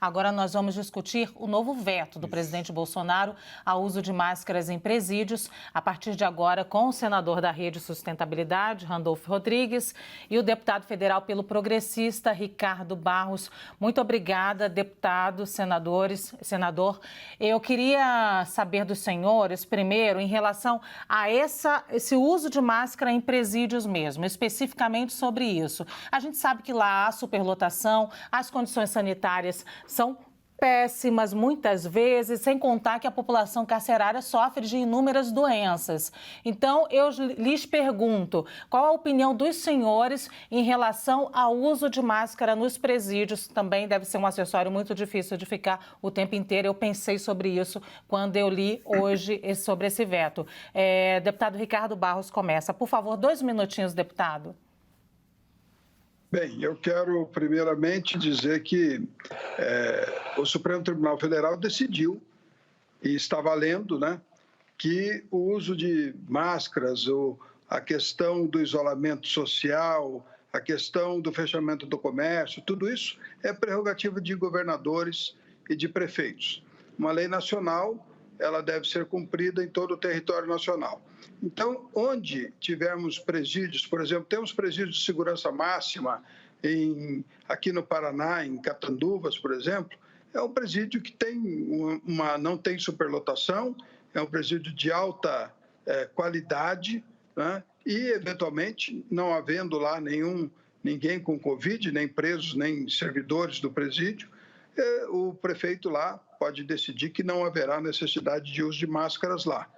Agora nós vamos discutir o novo veto do presidente Bolsonaro ao uso de máscaras em presídios, a partir de agora com o senador da Rede Sustentabilidade, Randolfo Rodrigues, e o deputado federal pelo Progressista, Ricardo Barros. Muito obrigada, deputados, senador. Eu queria saber dos senhores, primeiro, em relação a esse uso de máscara em presídios mesmo, especificamente sobre isso. A gente sabe que lá há superlotação, as condições sanitárias são péssimas muitas vezes, sem contar que a população carcerária sofre de inúmeras doenças. Então, eu lhes pergunto, qual a opinião dos senhores em relação ao uso de máscara nos presídios? Também deve ser um acessório muito difícil de ficar o tempo inteiro. Eu pensei sobre isso quando eu li hoje sobre esse veto. Deputado Ricardo Barros começa. Por favor, 2 minutinhos, deputado. Bem, eu quero primeiramente dizer que o Supremo Tribunal Federal decidiu, e está valendo, né, que o uso de máscaras, a questão do isolamento social, a questão do fechamento do comércio, tudo isso é prerrogativa de governadores e de prefeitos. Uma lei nacional, ela deve ser cumprida em todo o território nacional. Então, onde tivermos presídios, por exemplo, temos presídios de segurança máxima aqui no Paraná, em Catanduvas, por exemplo, é um presídio que não tem superlotação, é um presídio de alta qualidade, né? E, eventualmente, não havendo lá ninguém com Covid, nem presos, nem servidores do presídio, o prefeito lá pode decidir que não haverá necessidade de uso de máscaras lá.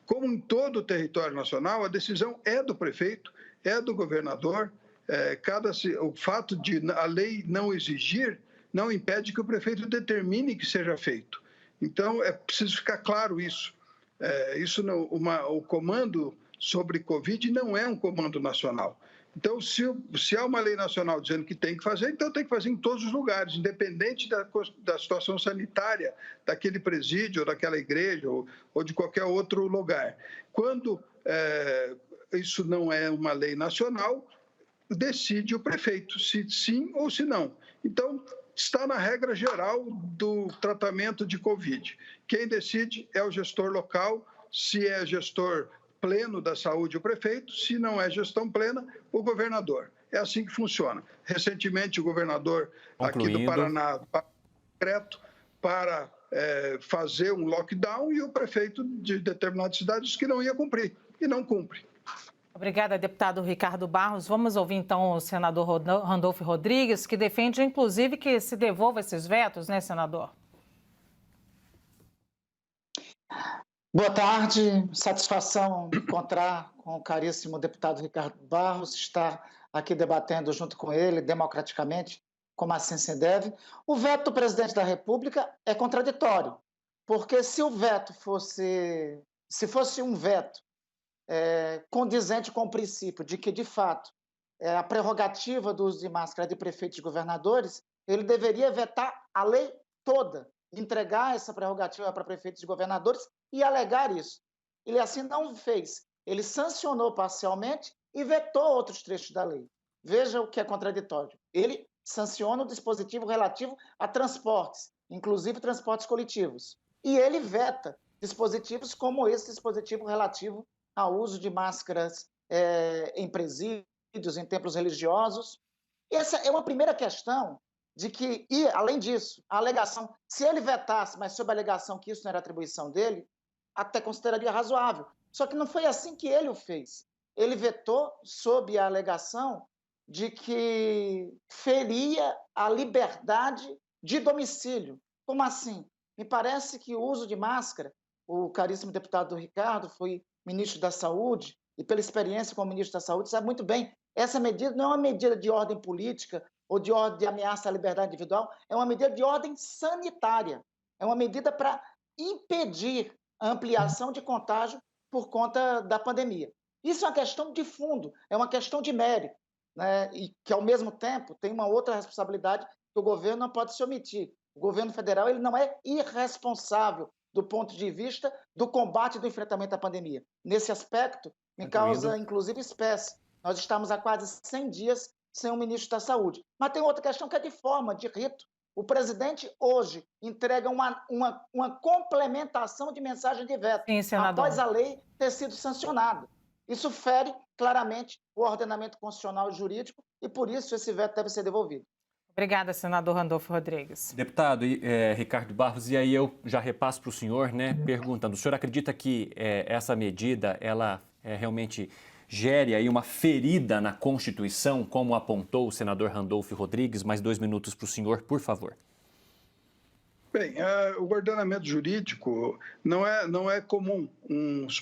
Como em todo o território nacional, a decisão é do prefeito, é do governador. O fato de a lei não exigir não impede que o prefeito determine que seja feito. Então, é preciso ficar claro isso. O comando sobre Covid não é um comando nacional. Então, se há uma lei nacional dizendo que tem que fazer, então tem que fazer em todos os lugares, independente da situação sanitária daquele presídio, ou daquela igreja, ou de qualquer outro lugar. Quando isso não é uma lei nacional, decide o prefeito, se sim ou se não. Então, está na regra geral do tratamento de Covid. Quem decide é o gestor local, se é gestor pleno da saúde, o prefeito, se não é gestão plena, o governador. É assim que funciona. Recentemente, o governador aqui do Paraná decreto para fazer um lockdown e o prefeito de determinadas cidades que não ia cumprir, e não cumpre. Obrigada, deputado Ricardo Barros. Vamos ouvir, então, o senador Randolfo Rodrigues, que defende, inclusive, que se devolva esses vetos, né, senador? Boa tarde, satisfação encontrar com o caríssimo deputado Ricardo Barros, estar aqui debatendo junto com ele, democraticamente, como assim se deve. O veto do presidente da República é contraditório, porque se fosse um veto condizente com o princípio de que, de fato, a prerrogativa do uso de máscara de prefeitos e governadores, ele deveria vetar a lei toda, entregar essa prerrogativa para prefeitos e governadores e alegar isso. Ele assim não fez. Ele sancionou parcialmente e vetou outros trechos da lei. Veja o que é contraditório. Ele sanciona o dispositivo relativo a transportes, inclusive transportes coletivos. E ele veta dispositivos como esse dispositivo relativo ao uso de máscaras em presídios, em templos religiosos. Essa é uma primeira questão de que, e além disso, a alegação, se ele vetasse, mas sob a alegação que isso não era atribuição dele, até consideraria razoável. Só que não foi assim que ele o fez. Ele vetou sob a alegação de que feria a liberdade de domicílio. Como assim? Me parece que o uso de máscara, o caríssimo deputado Ricardo foi ministro da Saúde, e pela experiência como ministro da Saúde, sabe muito bem, essa medida não é uma medida de ordem política ou de ordem de ameaça à liberdade individual, é uma medida de ordem sanitária. É uma medida para impedir a ampliação de contágio por conta da pandemia. Isso é uma questão de fundo, é uma questão de mérito, né? E que, ao mesmo tempo, tem uma outra responsabilidade que o governo não pode se omitir. O governo federal ele não é irresponsável do ponto de vista do combate e do enfrentamento à pandemia. Nesse aspecto, me causa, inclusive, espécie. Nós estamos há quase 100 dias sem um ministro da Saúde. Mas tem outra questão que é de forma, de rito. O presidente hoje entrega uma complementação de mensagem de veto, Sim, senador. após a lei ter sido sancionada. Isso fere claramente o ordenamento constitucional e jurídico e, por isso, esse veto deve ser devolvido. Obrigada, senador Randolfo Rodrigues. Deputado Ricardo Barros, e aí eu já repasso para o senhor, né, perguntando, o senhor acredita que essa medida, ela realmente gere aí uma ferida na Constituição, como apontou o senador Randolfo Rodrigues? Mais 2 minutos para o senhor, por favor. Bem, o ordenamento jurídico não é comum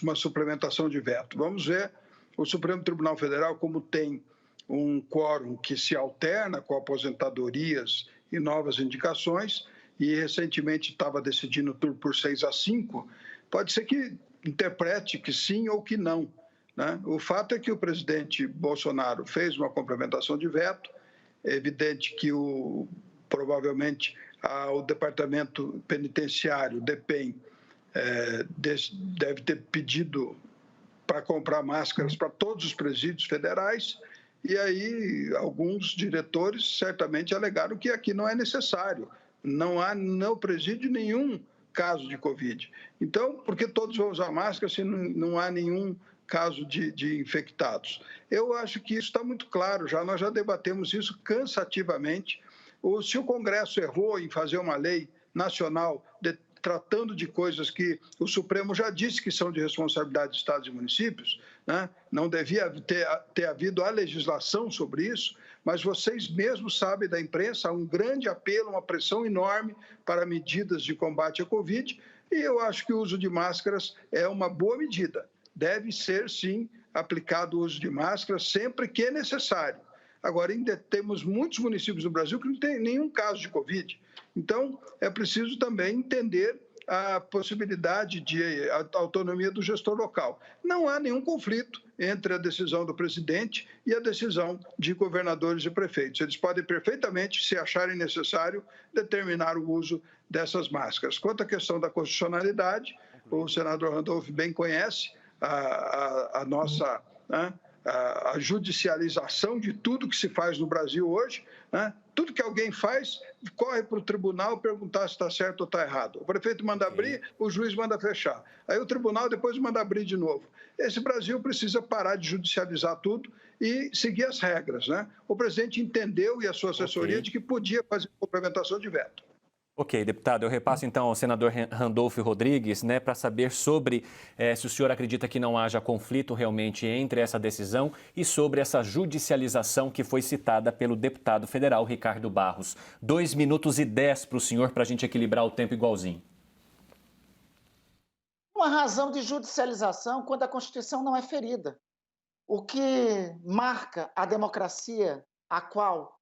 uma suplementação de veto. Vamos ver o Supremo Tribunal Federal como tem um quórum que se alterna com aposentadorias e novas indicações, e recentemente estava decidindo tudo por 6-5, pode ser que interprete que sim ou que não, né? O fato é que o presidente Bolsonaro fez uma complementação de veto, é evidente que provavelmente o Departamento Penitenciário, DEPEN, deve ter pedido para comprar máscaras para todos os presídios federais, e aí alguns diretores certamente alegaram que aqui não é necessário, não há no presídio nenhum caso de Covid. Então, por que todos vão usar máscara se não há nenhum caso de infectados? Eu acho que isso está muito claro já, nós já debatemos isso cansativamente. Se o Congresso errou em fazer uma lei nacional tratando de coisas que o Supremo já disse que são de responsabilidade de estados e municípios, né? Não devia ter havido a legislação sobre isso, mas vocês mesmos sabem da imprensa, há um grande apelo, uma pressão enorme para medidas de combate à Covid, e eu acho que o uso de máscaras é uma boa medida. Deve ser, sim, aplicado o uso de máscaras sempre que é necessário. Agora, ainda temos muitos municípios no Brasil que não tem nenhum caso de Covid. Então, é preciso também entender a possibilidade de autonomia do gestor local. Não há nenhum conflito entre a decisão do presidente e a decisão de governadores e prefeitos. Eles podem perfeitamente, se acharem necessário, determinar o uso dessas máscaras. Quanto à questão da constitucionalidade, o senador Randolfo bem conhece a nossa... né, a judicialização de tudo que se faz no Brasil hoje, né? Tudo que alguém faz, corre para o tribunal perguntar se está certo ou está errado. O prefeito manda abrir, o juiz manda fechar. Aí o tribunal depois manda abrir de novo. Esse Brasil precisa parar de judicializar tudo e seguir as regras, né? O presidente entendeu, e a sua assessoria, de que podia fazer complementação de veto. Ok, deputado, eu repasso então ao senador Randolfo Rodrigues, né, para saber sobre se o senhor acredita que não haja conflito realmente entre essa decisão e sobre essa judicialização que foi citada pelo deputado federal Ricardo Barros. 2 minutos e 10 para o senhor, para a gente equilibrar o tempo igualzinho. Uma razão de judicialização quando a Constituição não é ferida. O que marca a democracia a qual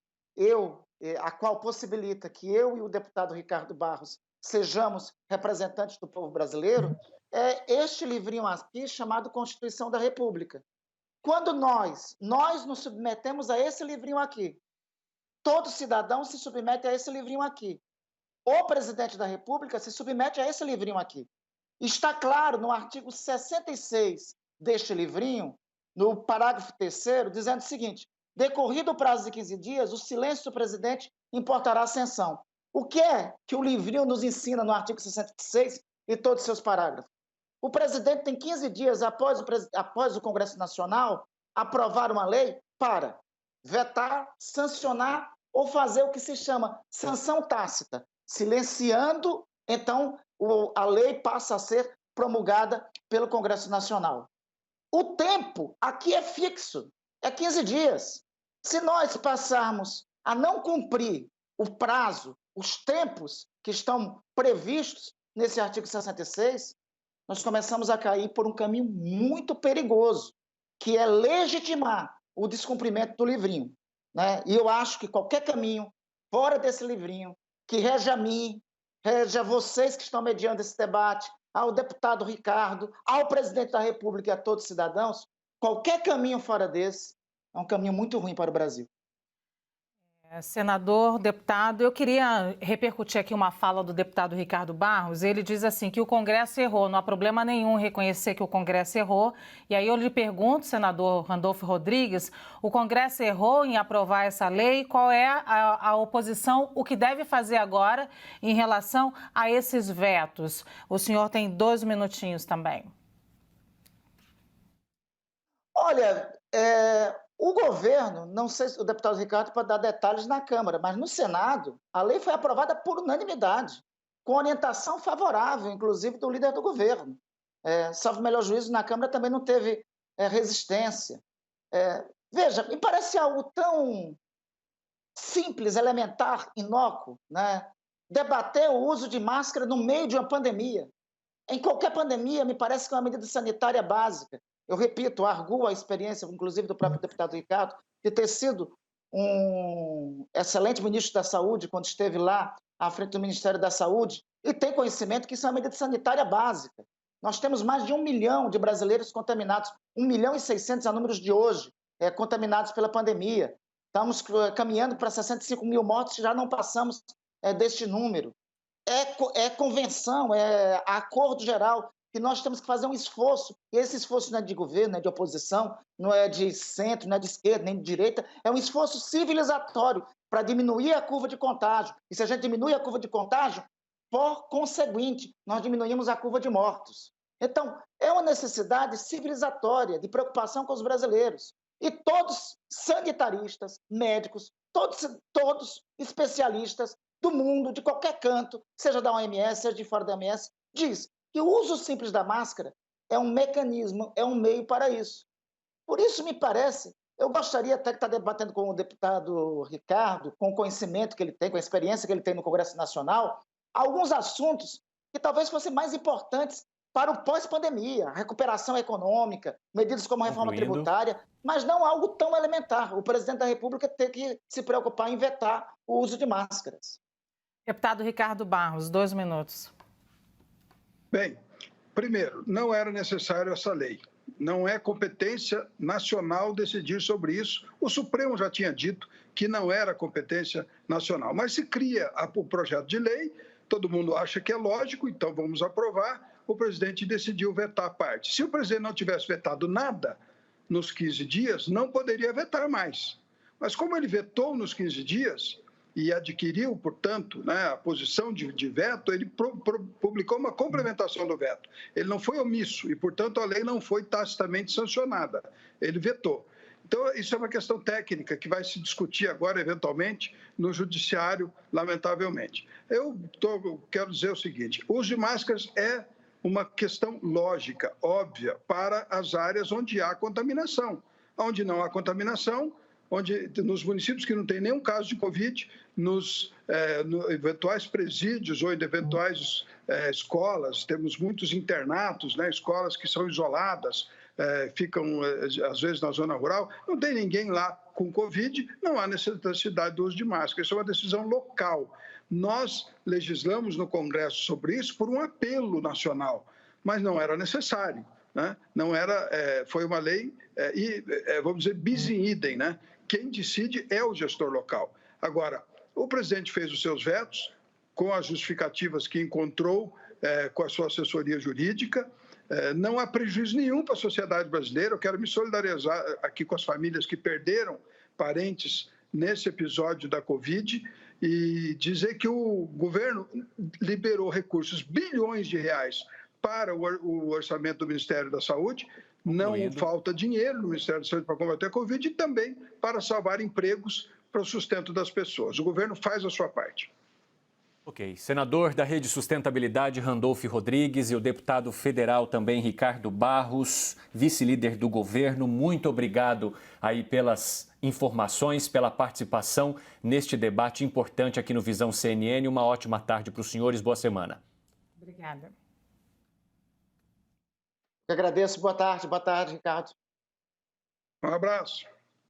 possibilita que eu e o deputado Ricardo Barros sejamos representantes do povo brasileiro, é este livrinho aqui chamado Constituição da República. Quando nós nos submetemos a esse livrinho aqui, todo cidadão se submete a esse livrinho aqui. O presidente da República se submete a esse livrinho aqui. Está claro no artigo 66 deste livrinho, no parágrafo 3º, dizendo o seguinte: decorrido o prazo de 15 dias, o silêncio do presidente importará a sanção. O que é que o livrinho nos ensina no artigo 66 e todos os seus parágrafos? O presidente tem 15 dias após o Congresso Nacional aprovar uma lei para vetar, sancionar ou fazer o que se chama sanção tácita. Silenciando, então, a lei passa a ser promulgada pelo Congresso Nacional. O tempo aqui é fixo. É 15 dias. Se nós passarmos a não cumprir o prazo, os tempos que estão previstos nesse artigo 66, nós começamos a cair por um caminho muito perigoso, que é legitimar o descumprimento do livrinho, né? E eu acho que qualquer caminho fora desse livrinho, que rege a mim, rege a vocês que estão mediando esse debate, ao deputado Ricardo, ao presidente da República e a todos os cidadãos, qualquer caminho fora desse é um caminho muito ruim para o Brasil. Senador, deputado, eu queria repercutir aqui uma fala do deputado Ricardo Barros. Ele diz assim que o Congresso errou, não há problema nenhum reconhecer que o Congresso errou. E aí eu lhe pergunto, senador Randolfo Rodrigues, o Congresso errou em aprovar essa lei? Qual é a oposição, o que deve fazer agora em relação a esses vetos? O senhor tem 2 minutinhos também. Olha, o governo, não sei se o deputado Ricardo pode dar detalhes na Câmara, mas no Senado, a lei foi aprovada por unanimidade, com orientação favorável, inclusive, do líder do governo. Salvo o melhor juízo, na Câmara também não teve resistência. Veja, me parece algo tão simples, elementar, inócuo, né? Debater o uso de máscara no meio de uma pandemia. Em qualquer pandemia, me parece que é uma medida sanitária básica. Eu repito, arguo a experiência, inclusive, do próprio deputado Ricardo, de ter sido um excelente ministro da Saúde quando esteve lá à frente do Ministério da Saúde e tem conhecimento que isso é uma medida sanitária básica. Nós temos mais de 1 milhão de brasileiros contaminados, 1.600.000 a números de hoje, contaminados pela pandemia. Estamos caminhando para 65 mil mortos, já não passamos deste número. É convenção, é acordo geral que nós temos que fazer um esforço, e esse esforço não é de governo, não é de oposição, não é de centro, não é de esquerda, nem de direita, é um esforço civilizatório para diminuir a curva de contágio. E se a gente diminui a curva de contágio, por conseguinte, nós diminuímos a curva de mortos. Então, é uma necessidade civilizatória, de preocupação com os brasileiros. E todos sanitaristas, médicos, todos especialistas do mundo, de qualquer canto, seja da OMS, seja de fora da OMS, diz que o uso simples da máscara é um mecanismo, é um meio para isso. Por isso, me parece, eu gostaria até de estar debatendo com o deputado Ricardo, com o conhecimento que ele tem, com a experiência que ele tem no Congresso Nacional, alguns assuntos que talvez fossem mais importantes para o pós-pandemia, recuperação econômica, medidas como a reforma tributária, mas não algo tão elementar. O presidente da República tem que se preocupar em vetar o uso de máscaras. Deputado Ricardo Barros, 2 minutos. Bem, primeiro, não era necessário essa lei. Não é competência nacional decidir sobre isso. O Supremo já tinha dito que não era competência nacional. Mas se cria o projeto de lei, todo mundo acha que é lógico, então vamos aprovar. O presidente decidiu vetar a parte. Se o presidente não tivesse vetado nada nos 15 dias, não poderia vetar mais. Mas como ele vetou nos 15 dias e adquiriu, portanto, a posição de veto, ele publicou uma complementação do veto. Ele não foi omisso e, portanto, a lei não foi tacitamente sancionada. Ele vetou. Então, isso é uma questão técnica que vai se discutir agora, eventualmente, no judiciário, lamentavelmente. Eu quero dizer o seguinte, o uso de máscaras é uma questão lógica, óbvia, para as áreas onde há contaminação. Onde não há contaminação, nos municípios que não tem nenhum caso de Covid, nos eventuais presídios ou em eventuais escolas, temos muitos internatos, escolas que são isoladas, ficam, às vezes, na zona rural, não tem ninguém lá com Covid, não há necessidade do uso de máscara. Isso é uma decisão local. Nós legislamos no Congresso sobre isso por um apelo nacional, mas não era necessário. Não era, foi uma lei, vamos dizer, bis in idem, Quem decide é o gestor local. Agora, o presidente fez os seus vetos com as justificativas que encontrou com a sua assessoria jurídica. Não há prejuízo nenhum para a sociedade brasileira. Eu quero me solidarizar aqui com as famílias que perderam parentes nesse episódio da Covid e dizer que o governo liberou recursos, bilhões de reais, para o orçamento do Ministério da Saúde. Não falta dinheiro no Ministério da Saúde para combater a Covid e também para salvar empregos para o sustento das pessoas. O governo faz a sua parte. Ok. Senador da Rede Sustentabilidade, Randolfo Rodrigues, e o deputado federal também, Ricardo Barros, vice-líder do governo, muito obrigado aí pelas informações, pela participação neste debate importante aqui no Visão CNN. Uma ótima tarde para os senhores, boa semana. Obrigada. Eu agradeço, boa tarde, Ricardo. Um abraço.